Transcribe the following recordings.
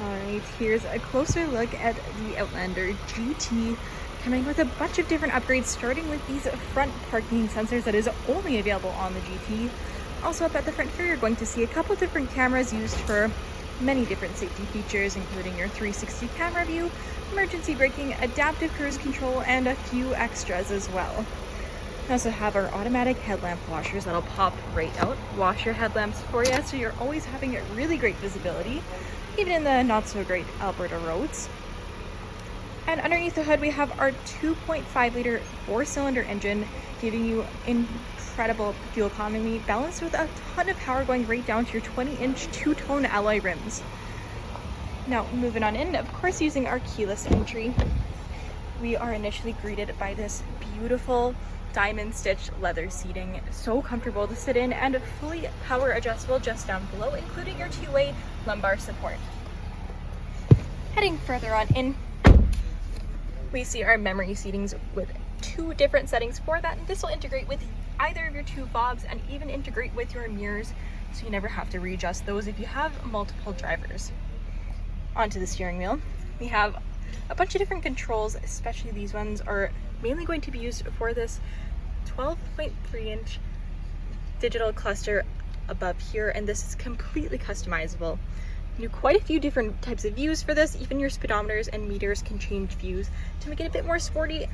Alright, here's a closer look at the Outlander GT, coming with a bunch of different upgrades, starting with these front parking sensors that is only available on the GT. Also up at the front here, you're going to see a couple different cameras used for many different safety features, including your 360 camera view, emergency braking, adaptive cruise control, and a few extras as well. We also have our automatic headlamp washers that'll pop right out, wash your headlamps for you, so you're always having really great visibility, even in the not so great Alberta roads. And underneath the hood we have our 2.5 liter 4-cylinder engine, giving you incredible fuel economy, balanced with a ton of power going right down to your 20-inch two-tone alloy rims. Now moving on in, of course using our keyless entry, we are initially greeted by this beautiful diamond stitched leather seating, so comfortable to sit in and fully power adjustable just down below, including your two-way lumbar support. Heading further on in, we see our memory seatings with two different settings for that, and this will integrate with either of your two fobs and even integrate with your mirrors, so you never have to readjust those if you have multiple drivers. Onto the steering wheel, we have a bunch of different controls, especially these ones are mainly going to be used for this 12.3-inch digital cluster above here, and this is completely customizable. You do quite a few different types of views for this, even your speedometers and meters can change views to make it a bit more sporty,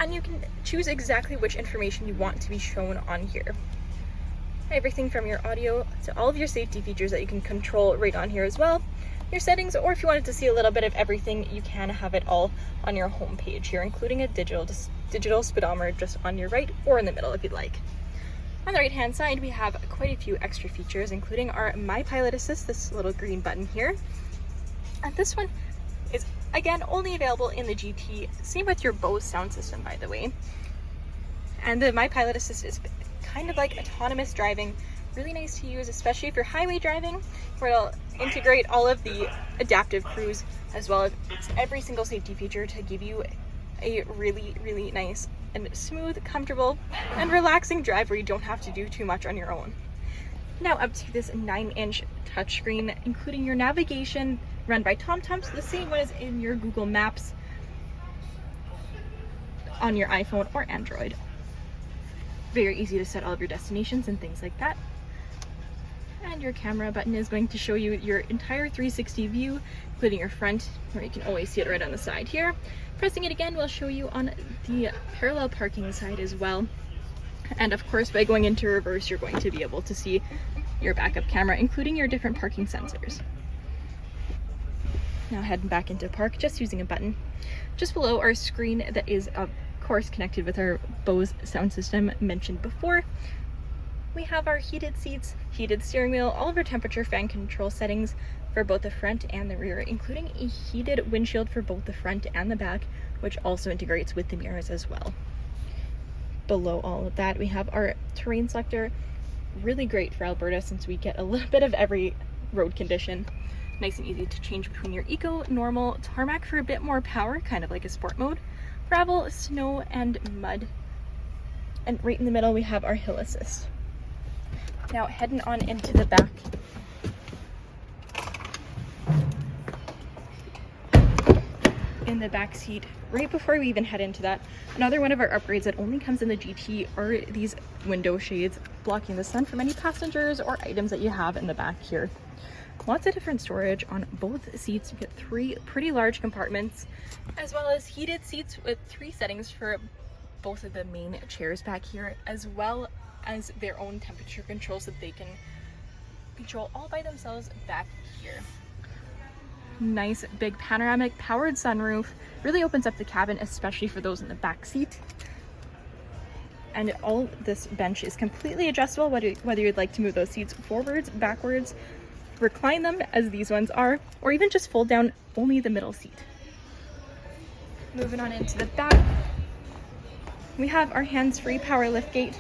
and you can choose exactly which information you want to be shown on here. Everything from your audio to all of your safety features that you can control right on here as well. Your settings, or if you wanted to see a little bit of everything, you can have it all on your home page here, including a digital speedometer just on your right or in the middle if you'd like. On the right hand side, we have quite a few extra features, including our My Pilot Assist, this little green button here. And this one is again only available in the GT, same with your Bose sound system, by the way. And the My Pilot Assist is kind of like autonomous driving, really nice to use, especially if you're highway driving, where it'll integrate all of the adaptive cruise as well as every single safety feature to give you a really nice and smooth, comfortable, and relaxing drive where you don't have to do too much on your own. Now up to this 9-inch touchscreen, including your navigation run by TomTom, so the same one as in your Google Maps on your iPhone or Android. Very easy to set all of your destinations and things like that. And your camera button is going to show you your entire 360 view, including your front, where you can always see it right on the side here. Pressing it again will show you on the parallel parking side as well. And of course, by going into reverse, you're going to be able to see your backup camera, including your different parking sensors. Now heading back into park, just using a button. Just below our screen that is of course connected with our Bose sound system mentioned before, we have our heated seats, heated steering wheel, all of our temperature fan control settings for both the front and the rear, including a heated windshield for both the front and the back, which also integrates with the mirrors as well. Below all of that, we have our terrain selector, really great for Alberta since we get a little bit of every road condition. Nice and easy to change between your eco, normal, tarmac for a bit more power, kind of like a sport mode, gravel, snow, and mud. And right in the middle, we have our hill assist. Now heading on into the back. In the back seat, right before we even head into that, another one of our upgrades that only comes in the GT are these window shades, blocking the sun from any passengers or items that you have in the back here. Lots of different storage on both seats. You get 3 pretty large compartments, as well as heated seats with 3 settings for both of the main chairs back here, as well as their own temperature control, so they can control all by themselves back here. Nice big panoramic powered sunroof, really opens up the cabin, especially for those in the back seat. And all this bench is completely adjustable, whether you'd like to move those seats forwards, backwards, recline them as these ones are, or even just fold down only the middle seat. Moving on into the back, we have our hands-free power liftgate.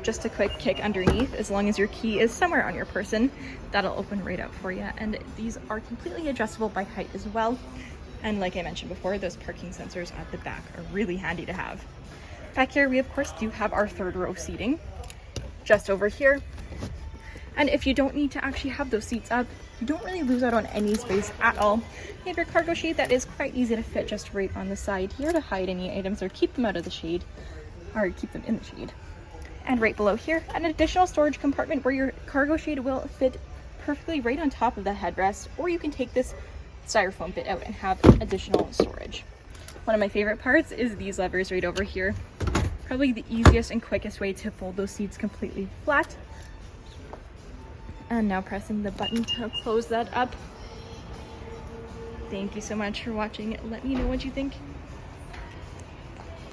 Just a quick kick underneath, as long as your key is somewhere on your person, that'll open right up for you. And these are completely adjustable by height as well. And like I mentioned before, those parking sensors at the back are really handy to have. Back here, we of course do have our 3rd row seating just over here. And if you don't need to actually have those seats up, you don't really lose out on any space at all. You have your cargo shade that is quite easy to fit just right on the side here to hide any items or keep them out of the shade, or keep them in the shade. And right below here, an additional storage compartment where your cargo shade will fit perfectly right on top of the headrest, or you can take this styrofoam bit out and have additional storage. One of my favorite parts is these levers right over here. Probably the easiest and quickest way to fold those seats completely flat. And now pressing the button to close that up. Thank you so much for watching. Let me know what you think